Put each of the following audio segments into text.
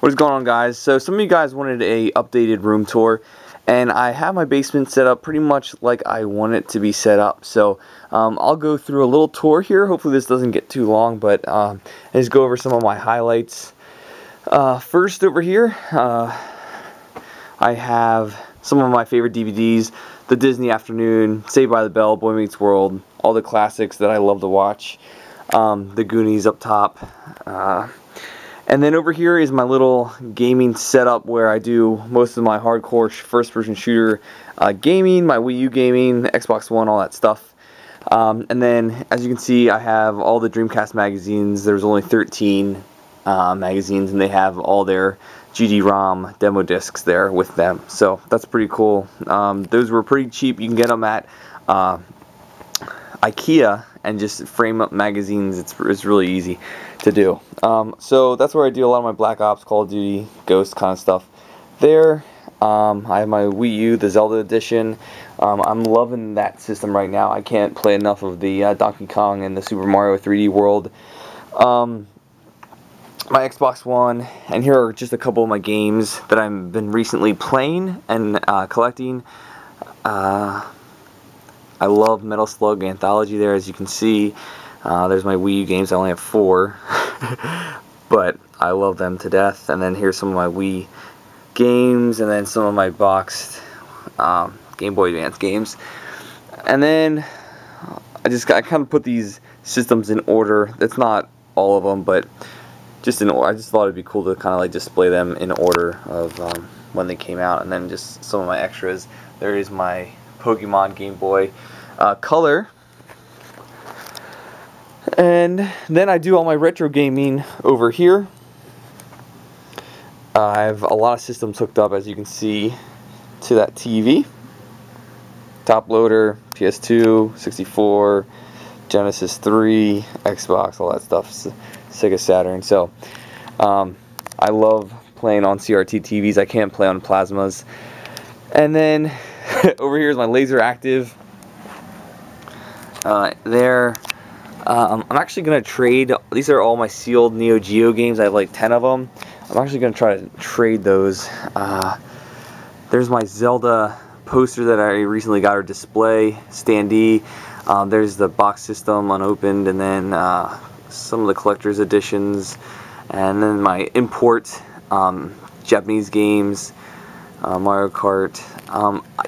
What is going on, guys? So some of you guys wanted a updated room tour, and I have my basement set up pretty much like I want it to be set up. So I'll go through a little tour here. Hopefully this doesn't get too long, but I just go over some of my highlights. First over here, I have some of my favorite DVDs: The Disney Afternoon, Saved by the Bell, Boy Meets World, all the classics that I love to watch. The Goonies up top. And then over here is my little gaming setup where I do most of my hardcore first-person shooter gaming, my Wii U gaming, Xbox One, all that stuff. And then, as you can see, I have all the Dreamcast magazines. There's only 13 magazines, and they have all their GD-ROM demo discs there with them. So that's pretty cool. Those were pretty cheap. You can get them at IKEA and just frame up magazines. It's really easy to do. So that's where I do a lot of my Black Ops, Call of Duty, Ghost kind of stuff there. I have my Wii U, the Zelda edition. I'm loving that system right now. I can't play enough of the Donkey Kong and the Super Mario 3D World. My Xbox One, and here are just a couple of my games that I've been recently playing and collecting. I love Metal Slug Anthology there, as you can see. There's my Wii U games. I only have 4, but I love them to death. And then here's some of my Wii games, and then some of my boxed Game Boy Advance games. And then I kind of put these systems in order. That's not all of them, but just in order. I just thought it'd be cool to kind of like display them in order of when they came out. And then just some of my extras. There is my Pokemon Game Boy Color. And then I do all my retro gaming over here. I have a lot of systems hooked up, as you can see, to that TV. Top loader, PS2, 64, Genesis 3, Xbox, all that stuff, Sega Saturn. So I love playing on CRT TVs. I can't play on plasmas. And then over here is my Laser Active. I'm actually going to trade. These are all my sealed Neo Geo games. I have like 10 of them. I'm actually going to try to trade those. There's my Zelda poster that I recently got, or display standee. There's the box system unopened, and then some of the collector's editions, and then my import Japanese games, Mario Kart.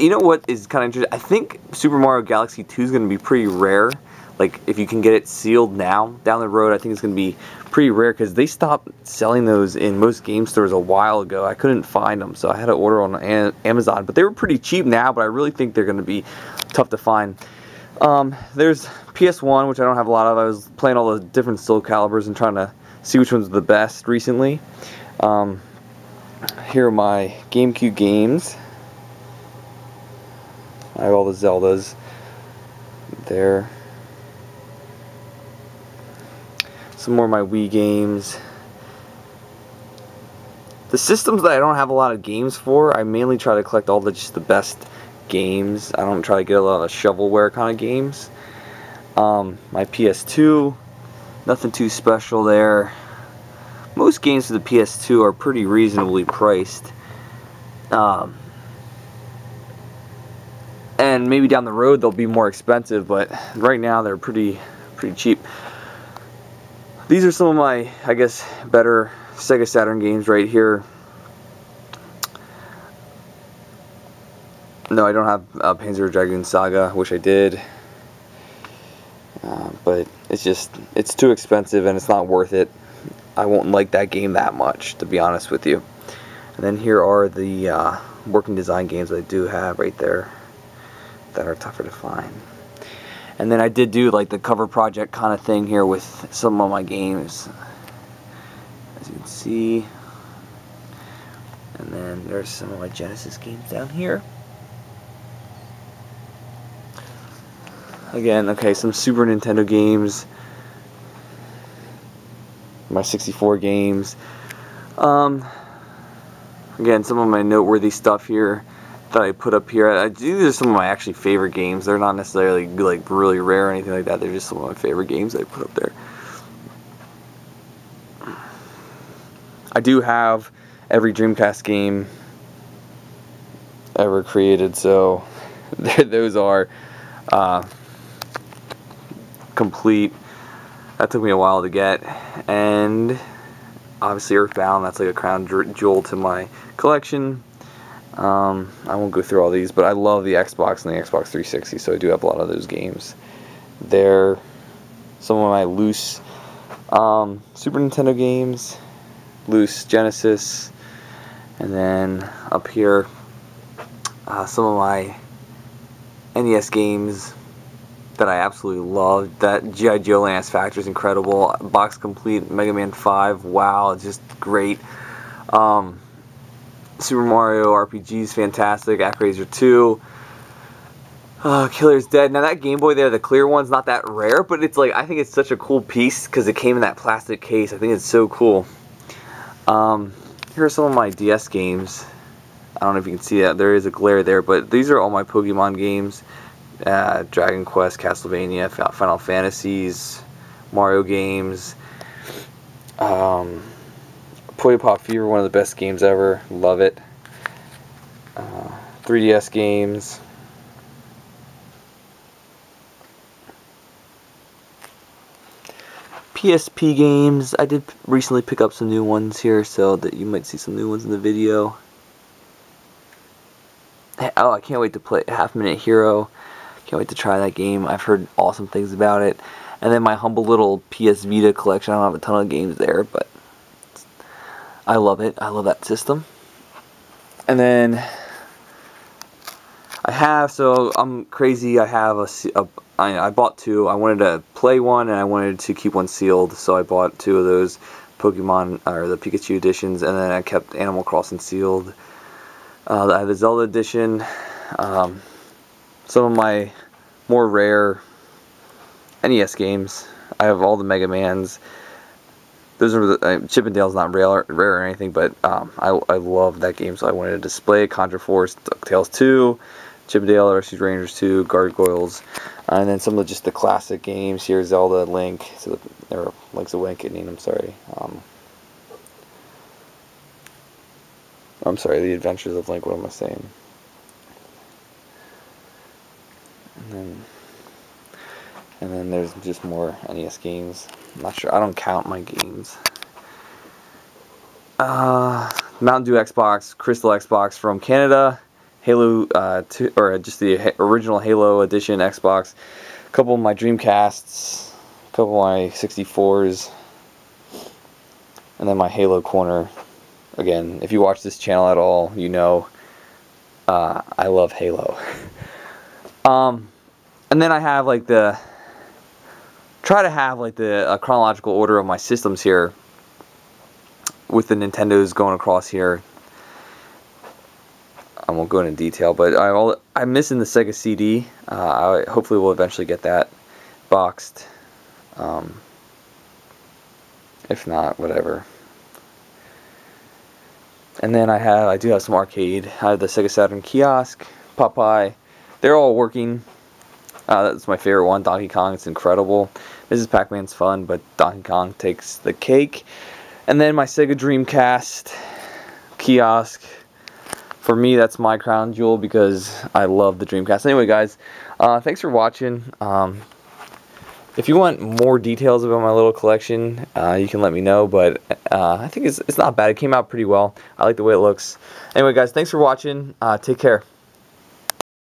You know what is kind of interesting? I think Super Mario Galaxy 2 is going to be pretty rare. Like, if you can get it sealed now, down the road, I think it's going to be pretty rare, because they stopped selling those in most game stores a while ago. I couldn't find them, so I had to order on Amazon. But they were pretty cheap now, but I really think they're going to be tough to find. There's PS1, which I don't have a lot of. I was playing all the different Soul Caliburs and trying to see which one's the best recently. Here are my GameCube games. I have all the Zeldas there. Some more of my Wii games. The systems that I don't have a lot of games for, I mainly try to collect all just the best games. I don't try to get a lot of shovelware kind of games. My PS2, nothing too special there. Most games for the PS2 are pretty reasonably priced. And maybe down the road they'll be more expensive, but right now they're pretty cheap. These are some of my, I guess, better Sega Saturn games right here. No, I don't have Panzer Dragoon Saga. Wish I did. But it's too expensive and it's not worth it. I won't like that game that much, to be honest with you. And then here are the working design games I do have right there that are tougher to find. And then I did do like the cover project kind of thing here with some of my games, as you can see. And then there's some of my Genesis games down here. Again, okay, some Super Nintendo games, my 64 games. Again, some of my noteworthy stuff here that I put up here. These are some of my actually favorite games. They're not necessarily like really rare or anything like that. They're just some of my favorite games that I put up there. I do have every Dreamcast game ever created, so those are complete. That took me a while to get, and obviously Earthbound, that's like a crown jewel to my collection. I won't go through all these, but I love the Xbox and the Xbox 360, so I do have a lot of those games. They're some of my loose Super Nintendo games, loose Genesis, and then up here some of my NES games that I absolutely love. That G.I. Joe Lance Factor is incredible. Box Complete, Mega Man 5, wow, it's just great. Super Mario RPG is fantastic. ActRaiser 2. Killer's Dead. Now that Game Boy there, the clear one's not that rare, but it's like, I think it's such a cool piece because it came in that plastic case. I think it's so cool. Here are some of my DS games. I don't know if you can see that. There is a glare there, but these are all my Pokemon games. Dragon Quest, Castlevania, Final Fantasies, Mario games. Puyo Pop Fever, one of the best games ever. Love it. 3DS games. PSP games. I did recently pick up some new ones here, so that you might see some new ones in the video. Oh, I can't wait to play Half Minute Hero. Can't wait to try that game. I've heard awesome things about it. And then my humble little PS Vita collection. I don't have a ton of games there, but I love it. I love that system. And then I have, so I'm crazy. I have I bought two. I wanted to play one and I wanted to keep one sealed, so I bought two of those Pokemon, or the Pikachu editions, and then I kept Animal Crossing sealed. I have the Zelda edition. Some of my more rare NES games. I have all the Mega Mans. Those are the Chip 'n Dale's not rare or anything, but I love that game, so I wanted to display it. Contra Force, DuckTales 2, Chip 'n Dale, Rescue Rangers 2, Gargoyles, and then some of just the classic games here. Zelda, Link, or Link's Awakening. I'm sorry, The Adventures of Link. What am I saying? And then there's just more NES games. I'm not sure. I don't count my games. Mountain Dew Xbox, Crystal Xbox from Canada, Halo 2, or just the original Halo Edition Xbox. A couple of my Dreamcasts, a couple of my 64s, and then my Halo corner. Again, if you watch this channel at all, you know I love Halo. And then I have like try to have like the chronological order of my systems here, with the Nintendos going across here. I won't go into detail, but I'm missing the Sega CD. I hopefully will eventually get that boxed. If not, whatever. And then I do have some arcade. I have the Sega Saturn Kiosk, Popeye. They're all working. That's my favorite one, Donkey Kong. It's incredible. Mrs. Pac-Man's fun, but Donkey Kong takes the cake. And then my Sega Dreamcast Kiosk. For me, that's my crown jewel because I love the Dreamcast. Anyway, guys, thanks for watching. If you want more details about my little collection, you can let me know, but I think it's not bad. It came out pretty well. I like the way it looks. Anyway, guys, thanks for watching. Take care.